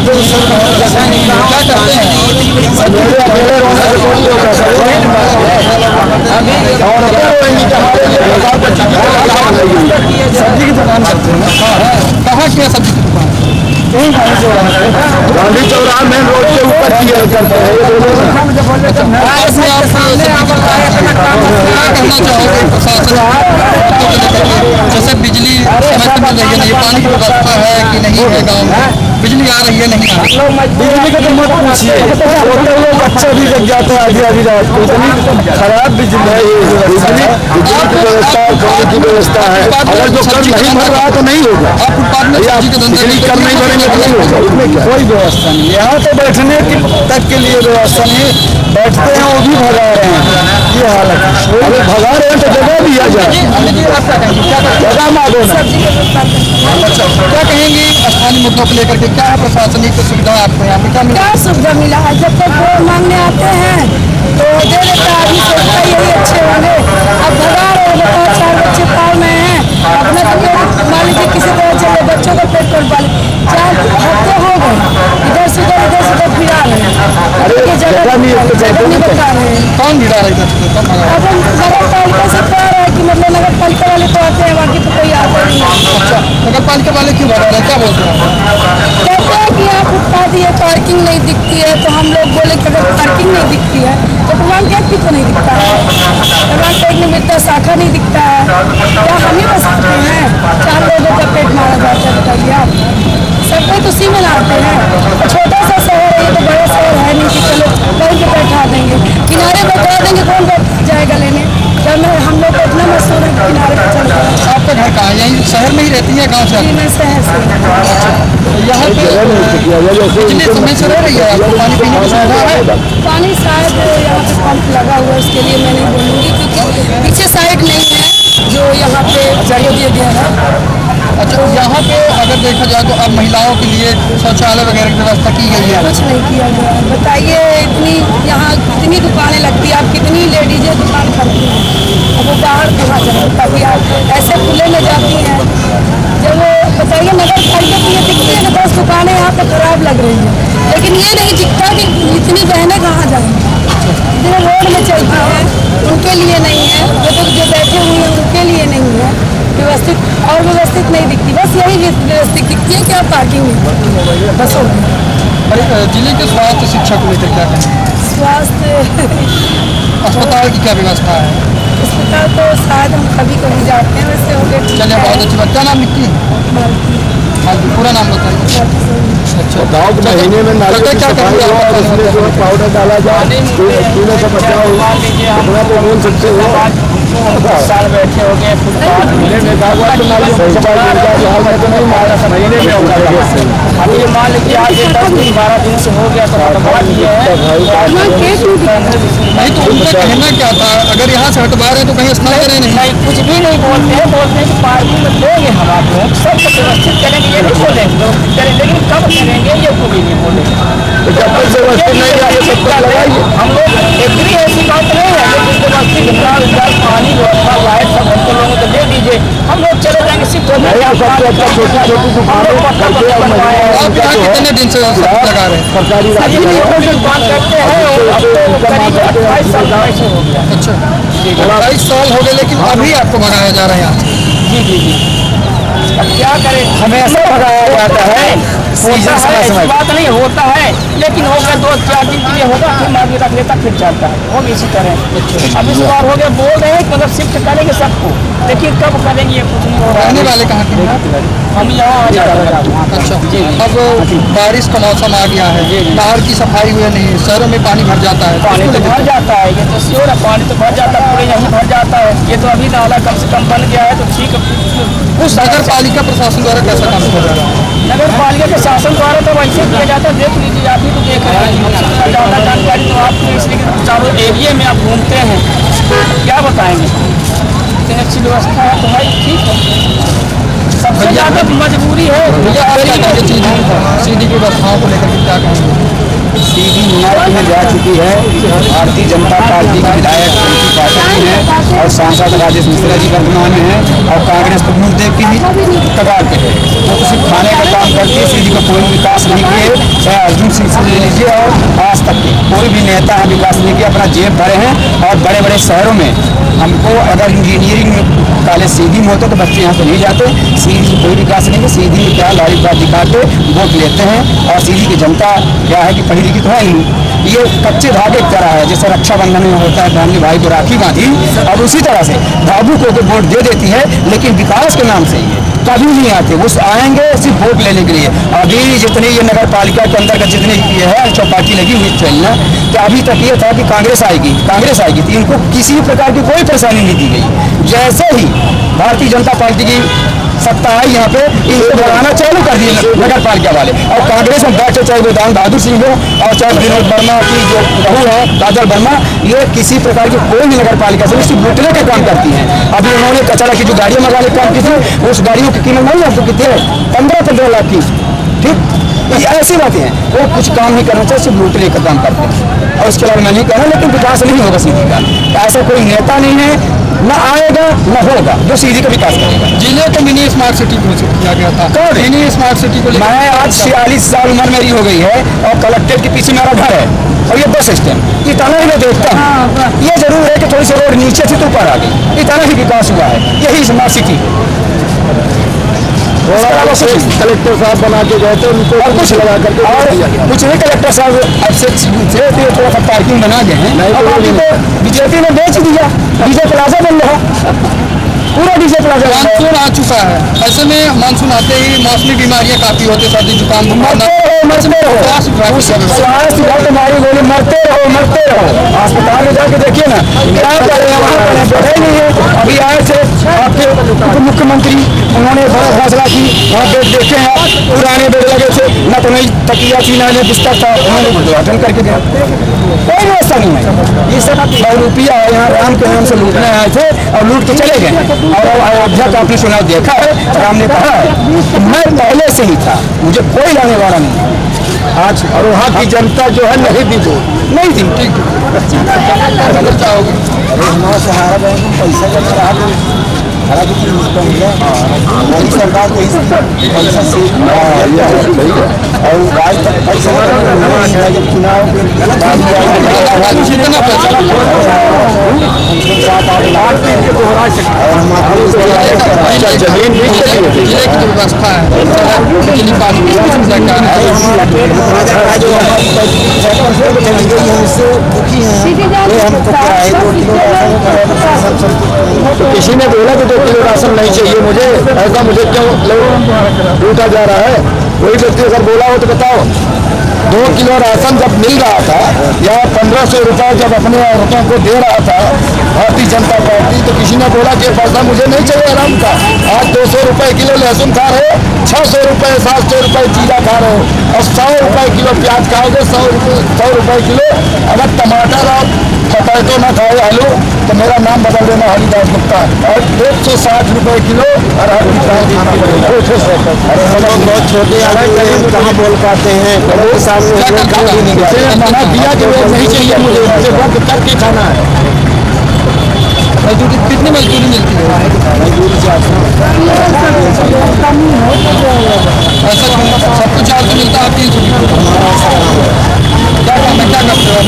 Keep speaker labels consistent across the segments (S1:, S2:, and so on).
S1: क्या करते हैं? सब्जी की दुकान करते हैं। कहाँ क्या सब्जी की दुकान? गांधी चौराहा मेन रोड के ऊपर किया करते हैं। जैसे बिजली समय से मिल रही है, नहीं पानी की व्यवस्था है कि नहीं है गाँव में? बिजली आ रही है नहीं आ रही? बिजली का तो मत पूछिए, बच्चे भी जग जाते हैं आधी आधी रात को। इतनी खराब बिजली है, बिजली की व्यवस्था खाने की व्यवस्था है। अगर जो कल नहीं भर रहा तो नहीं होगा। आप फुटपाथ में सब्जी के धंधे नहीं कर नहीं भरेंगे तो नहीं होगा। इसमें कोई व्यवस्था नहीं, यहाँ तो बैठने तक के लिए व्यवस्था नहीं। बैठते हैं वो भी भगा रहे हैं, ये हालत। अगर भगा रहे हैं तो जगह दिया जाए, जगह मांगो ना। क्या कहेंगे स्थानीय मुद्दों को लेकर के? क्या है प्रशासनिक सुविधा आपको यहाँ पे?
S2: क्या सुविधा मिला है? जब तक वोट मांगने आते हैं तो दे देता है, आदमी सोचता है यही अच्छे होंगे। अब भगा रहे हैं, बताओ 4 बच्चे पाल में हैं, अपना तो मान लीजिए किसी तरह चले, बच्चों को पेट कर पाले। 4 हफ्ते हो गए, इधर से उधर फिरा रहे हैं, जगह नहीं बता रहे हैं।
S1: कौन भिड़ा रहा है इधर?
S2: अब हम नगर पालिका से कह रहे हैं कि मतलब नगर पालिका वाले तो आते हैं, बाकी तो कोई आता नहीं है।
S1: अच्छा, नगर पालिका वाले क्यों भगा रहे हैं? क्या बोलते हैं?
S2: कहते हैं कि यहाँ फुटपाथ है, पार्किंग नहीं दिखती है। तो हम लोग बोले कि अगर पार्किंग नहीं दिखती है तो भगवान गेट भी तो नहीं दिखता है, भगवान पेट नहीं मिलता, शाखा नहीं दिखता है, क्या हम ही बस सकते हैं? 4 लोगों का पेट मारा जाता है, बताइए आप। सबको तो उसी में लाते हैं। छोटा सा शहर है, ये तो बड़ा शहर है नहीं कि चलो कहीं पे बैठा देंगे, किनारे बैठा देंगे, कौन जाएगा लेने? जब हम लोग इतना मशहूर है किनारे पर चल रहे हैं।
S1: आपका घर कहाँ है? यहीं शहर में ही रहती है, गाँव से?
S2: मैं शहर से।
S1: यहाँ पे बिजली समय से रह रही है, आपको पानी पीने की सुविधा है?
S2: पानी शायद यहाँ पे पंप लगा हुआ है, उसके लिए मैं नहीं बोलूँगी, क्योंकि पीछे साइड नहीं है जो यहाँ पे जगह दिया गया है।
S1: अच्छा, यहाँ पे अगर देखा जाए तो अब महिलाओं के लिए शौचालय वगैरह की व्यवस्था की गई है?
S2: कुछ नहीं किया गया है। बताइए, इतनी यहाँ कितनी दुकानें लगती है, आप कितनी लेडीजें दुकान करती हैं, अब वो बाहर कहाँ जाए? कभी आप ऐसे खुले में जाती हैं, जब वो बताइए नगर पालिका की ये दिखती है ना 10 दुकानें यहाँ पे खराब लग रही हैं, लेकिन ये नहीं दिखता कि इतनी बहनें कहाँ जाएंगी। इतने रोड में चलती हैं, उनके लिए नहीं है, वो तो जो बैठे हुए हैं उनके लिए नहीं है व्यवस्थित, और व्यवस्थित नहीं दिखती। बस यही व्यवस्थित दिखती है कि आप पार्किंग में बस हो गई।
S1: जिले के स्वास्थ्य शिक्षा को लेकर क्या कहें?
S2: स्वास्थ्य
S1: अस्पताल की क्या व्यवस्था है?
S2: अस्पताल तो शायद हम कभी कभी जाते हैं, वैसे हो गए।
S1: चलिए, बहुत अच्छी बात। क्या नाम लिखती है? हाँ जी, पूरा नाम बताइए। अच्छा, गाँव के महीने में नाले की सफाई हो और उसमें जो पाउडर डाला जाए, कीड़े का बचाव हो, अपना तो बोल सकते हो। साल बैठे हो गए फुटपाथ महीने में तो नहीं मारा, महीने में होगा। अब ये मान लीजिए आज 10 दिन 12 दिन से हो गया तो हटवा दिए हैं। नहीं तो उनका कहना क्या था, अगर यहाँ से हटवा रहे तो कहीं स्नान करें? नहीं, कुछ भी नहीं बोलते हैं, बोलते हैं कि पार्किंग में देंगे हम आपको, सब कुछ व्यवस्थित करेंगे, ये नहीं बोलेंगे लेकिन कब करेंगे ये को भी नहीं बोलेंगे। जब तक व्यवस्थित नहीं आए तब तक लगाइए। हम लोग एग्री, ऐसी बात नहीं है, लेकिन व्यवस्थित पानी व्यवस्था लाइट सब हमको लोगों को दे दीजिए, हम लोग चले जाएंगे। सिर्फ छोटी छोटी कितने दिन से लगा रहे हैं? सरकारी दुकान करते हैं, 28 साल हो गया। अच्छा, 28 साल हो गए, लेकिन अभी आपको भगाया जा रहा है यहाँ? जी जी जी। अब क्या करें, हमेशा भगाया जाता है, ऐसी बात नहीं होता है, लेकिन हो गया 2-4 दिन के लिए होगा, फिर मार्केट रख लेता, फिर चलता है, वो भी इसी तरह। अब इस बार हो गया, बोल रहे हैं कि मतलब शिफ्ट करेंगे सबको, लेकिन कब करेंगे ये कुछ नहीं हो रहा। रहने वाले कहाँ के? हम यहाँ आ जाते हैं। अच्छा, अब बारिश का मौसम आ गया है, बाहर की सफाई हुई नहीं, शहरों में पानी भर जाता है। पानी तो भर जाता है, ये तो श्योर है, पानी तो भर जाता है, पूरे यहीं भर जाता है। ये तो अभी नाला कम से कम बन गया है तो ठीक है। उस नगर पालिका प्रशासन द्वारा कैसा काम किया जा रहा है? नगर पालिका के शासन द्वारा तो वैसे किया जाता है, देख लीजिए, आप ही तो देख रहे हैं, ज़्यादा जानकारी तो आपको, इसलिए चारों एरिए में आप घूमते हैं, क्या बताएंगे। इतनी अच्छी व्यवस्था है तो भाई ठीक है, सबसे ज़्यादा मजबूरी है। सीधी की व्यवस्थाओं को लेकर क्या कहेंगे? सीधी न्याय में जा चुकी है, भारतीय जनता पार्टी के विधायक उनकी पार्टी है और सांसद राजेश मिश्रा जी वर्तमान में है और कांग्रेस प्रमुख देव की भी कगार पे है।
S3: वो तो सिर्फ खाने का काम करती है, सीधी का कोई विकास नहीं किए। चाहे अर्जुन सिंह से ले लीजिए और आज तक के कोई भी नेता है विकास नहीं किया, अपना जेब भरे हैं। और बड़े बड़े शहरों में हमको अगर इंजीनियरिंग कॉलेज सीधी में होता तो बच्चे यहाँ से नहीं जाते। सीधी से कोई विकास नहीं है, सीधी क्या लॉरी बात दिखा के वोट लेते हैं। और सीधी की जनता क्या है कि पढ़ी लिखी तो है ही नहीं, ये कच्चे धागे की तरह है। जैसे रक्षाबंधन में होता है बहन भाई को राखी बांधी, और उसी तरह से भावुक होकर वोट दे देती है, लेकिन विकास के नाम से ये कभी नहीं आते। वो आएंगे सिर्फ वोट लेने के लिए। अभी जितनी ये नगर पालिका के अंदर का जितनी ये है चौपाटी लगी हुई चलना, तो अभी तक ये था कि कांग्रेस आएगी तो इनको किसी प्रकार की कोई परेशानी नहीं दी गई। जैसे ही भारतीय जनता पार्टी की सत्ता आई यहाँ पे, इनको बढ़ाना चालू कर दिए नगर पालिका वाले। और कांग्रेस में बैठे चाहे वो दान बहादुर सिंह हो और चाहे विनोद वर्मा की जो बहू है काजल वर्मा, ये किसी प्रकार की कोई भी नगर पालिका से सिर्फ लूटने का काम करती है। अभी उन्होंने कचरा की जो गाड़ियाँ मंगाने का काम की थी, उस गाड़ियों की कीमत नहीं आपको कितनी है, 15-15 लाख की। ठीक, ये ऐसी बातें हैं। वो कुछ काम नहीं करना चाहिए, सिर्फ लूटने का काम करते हैं। और उसके अलावा मैं नहीं कह रहा, लेकिन विकास नहीं होगा सीधी का। ऐसा कोई नेता नहीं है, न आएगा न होगा जो सीधी का विकास करेगा।
S1: जिले को मिनी स्मार्ट सिटी घोषित किया गया था।
S3: कौन?
S1: मिनी स्मार्ट सिटी को लेकर
S3: मैं आज 46 साल उम्र मेरी हो गई है और कलेक्ट्रेट के पीछे मेरा घर है और ये बस स्टैंड, इतना ही मैं देखता हूँ। ये जरूर है कि थोड़ी सी रोड नीचे से ऊपर आ गई, इतना ही विकास हुआ है। यही स्मार्ट सिटी
S4: कलेक्टर साहब बना के गए थे, उनको
S3: और कुछ लगा करके और कुछ नहीं। कलेक्टर साहब अच्छे थोड़ा सा पार्किंग बना गए हैं और बाकी तो बीजेपी ने बेच दिया। डीजे प्लाजा बन रहा, पूरा डीजे प्लाजा
S1: मानसून आ चुका है। ऐसे में मानसून आते ही मौसमी बीमारियां काफी होती है, सर्दी जुकाम
S3: मरते रहो। स्वास्थ्य विभाग तुम्हारी बोली मरते रहो। अस्पताल में जाके देखिए ना क्या कर रहे हैं, वहाँ पर बैठे नहीं है। अभी आए थे आपके उप मुख्यमंत्री, उन्होंने बड़ा फैसला की, वहाँ बेड देखे हैं, पुराने बेड लगे थे, न तो नहीं तकिया थी न बिस्तर था, उन्होंने उद्घाटन करके दिया। कोई व्यवस्था नहीं है। ये सब रुपया यहाँ राम के नाम से लूटने आए थे और लूट के चले गए। और अयोध्या का आपने चुनाव देखा है, राम ने कहा है कि मैं पहले से ही था, मुझे कोई लाने वाला नहीं आज। और वहाँ की जनता जो है नहीं दी वोट नहीं दी। ठीक
S1: चाहोगे
S3: सहारा बैंक में पैसा जमा रहा सरकार को पैसा से और आज तक पैसा जब चुनाव
S4: जमीन
S1: जिले की जो व्यवस्था है,
S4: किसी ने बोला कि 2 किलो राशन नहीं चाहिए मुझे, ऐसा मुझे क्यों लूटा जा रहा है? कोई व्यक्ति अगर बोला हो तो बताओ। 2 किलो राशन जब मिल रहा था या 1500 रुपये जब अपने औरतों को दे रहा था भारतीय जनता पार्टी, तो किसी ने बोला कि पैसा मुझे नहीं चाहिए आराम का। आज 200 रुपये किलो लहसुन खा रहे हो, 600 रुपये 700 रुपये जीरा खा रहे हो, और 100 रुपये किलो प्याज खाओगे, 100 रुपये किलो अगर टमाटर और पटैटो न खाए आलू तो मेरा नाम बदल देना हरिदास गुप्ता। और 160 रुपये किलो अरहर की दाल खाना पड़ेगा। अरे हम लोग बहुत छोटे कहाँ बोल पाते हैं, मना दिया कि वो नहीं चाहिए मुझे वक्त करके खाना है।
S1: मजदूरी कितनी मजदूरी मिलती है? ऐसा सब कुछ चार्ज मिलता है 300। क्या काम है, क्या करते हो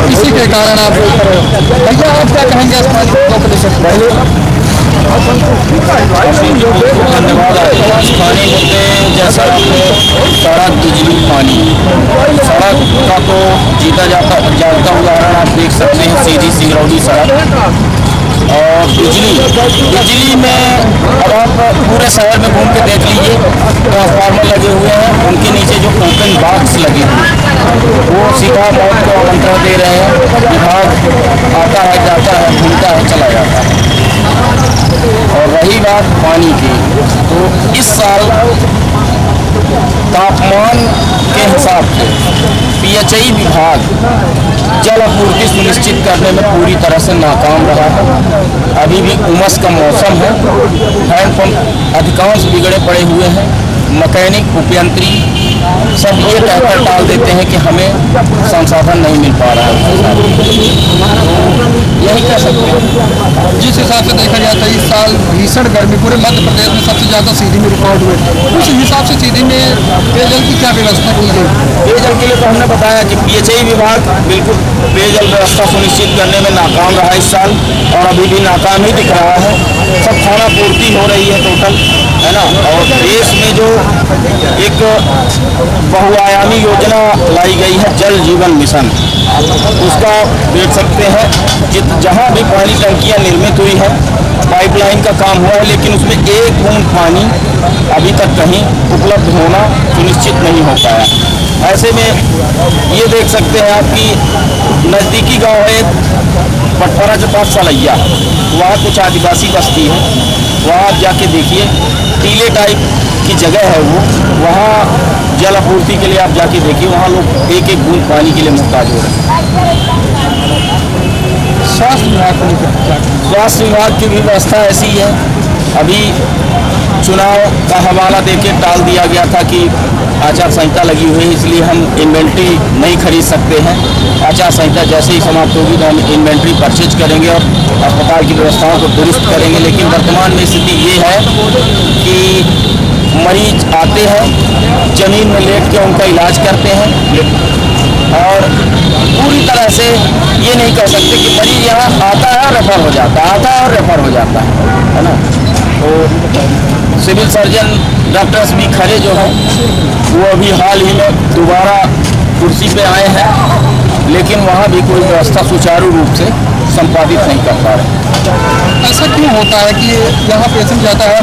S1: इसी के कारण आप भैया आप क्या कहेंगे पहले?
S3: स्थानीय मुद्दे जैसा सड़क, बिजली, पानी। सड़क का तो जीता जाता उदाहरण आप देख सकते हैं, सीधी सिंगरौली सड़क। और बिजली में अब आप पूरे शहर में घूम के देख लीजिए, ट्रांसफार्मर लगे हुए हैं, उनके नीचे जो टोकन बॉक्स लगे हुए हैं वो सीधा मौत को आमंत्रण दे रहे हैं। विभाग आता है, जाता है, घूमता है, चला जाता है। और रही बात पानी की, तो इस साल तापमान के हिसाब से PHI विभाग जल आपूर्ति सुनिश्चित करने में पूरी तरह से नाकाम रहा है। अभी भी उमस का मौसम है, हैंडपंप अधिकांश बिगड़े पड़े हुए हैं, मैकेनिक, उपयंत्री सब ये कहकर टाल देते हैं कि हमें संसाधन नहीं मिल पा रहा है। यही कह सकते हैं।
S1: जिस हिसाब से देखा जाता है इस साल भीषण गर्मी पूरे मध्य प्रदेश में सबसे ज़्यादा सीधी में रिकॉर्ड हुए, उस हिसाब से सीधी में पेयजल की क्या व्यवस्था की गई?
S3: पेयजल के लिए तो हमने बताया कि PHI विभाग बिल्कुल पेयजल व्यवस्था सुनिश्चित करने में नाकाम रहा इस साल, और अभी भी नाकाम ही दिख रहा है। सब खाना पूर्ति हो रही है टोटल, है ना। और देश में जो एक बहुआयामी योजना लाई गई है जल जीवन मिशन, उसका देख सकते हैं जहाँ भी पानी टंकियाँ निर्मित हुई है, पाइपलाइन का काम हुआ है, लेकिन उसमें एक बूंद पानी अभी तक कहीं उपलब्ध होना सुनिश्चित नहीं हो पाया। ऐसे में ये देख सकते हैं आप कि नज़दीकी गांव है पटपरा के पास सलैया, वहाँ कुछ आदिवासी बस्ती है, वहाँ आप जाके देखिए टीले टाइप की जगह है वो, वहाँ जल आपूर्ति के लिए आप जाके देखिए, वहाँ लोग एक एक बूंद पानी के लिए मुहताज हो रहे हैं।
S1: स्वास्थ्य विभाग को लेकर क्या?
S3: स्वास्थ्य विभाग की भी व्यवस्था ऐसी है, अभी चुनाव का हवाला देके टाल दिया गया था कि आचार संहिता लगी हुई है, इसलिए हम इन्वेंट्री नहीं खरीद सकते हैं। आचार संहिता जैसे ही समाप्त होगी तो हम इन्वेंट्री परचेज करेंगे और अस्पताल की व्यवस्थाओं को दुरुस्त करेंगे। लेकिन वर्तमान में स्थिति ये है कि मरीज आते हैं, जमीन में लेट के उनका इलाज करते हैं, और पूरी तरह से ये नहीं कह सकते कि मरीज यहाँ आता है और रेफर हो जाता है, आता है और रेफर हो जाता है ना। तो civil surgeon doctor S B Khare जो है वो अभी हाल ही में दोबारा कुर्सी पे आए हैं, लेकिन वहाँ भी कोई व्यवस्था सुचारू रूप से संपादित नहीं कर पा रहे।
S1: ऐसा क्यों होता है कि यहाँ पेशेंट जाता है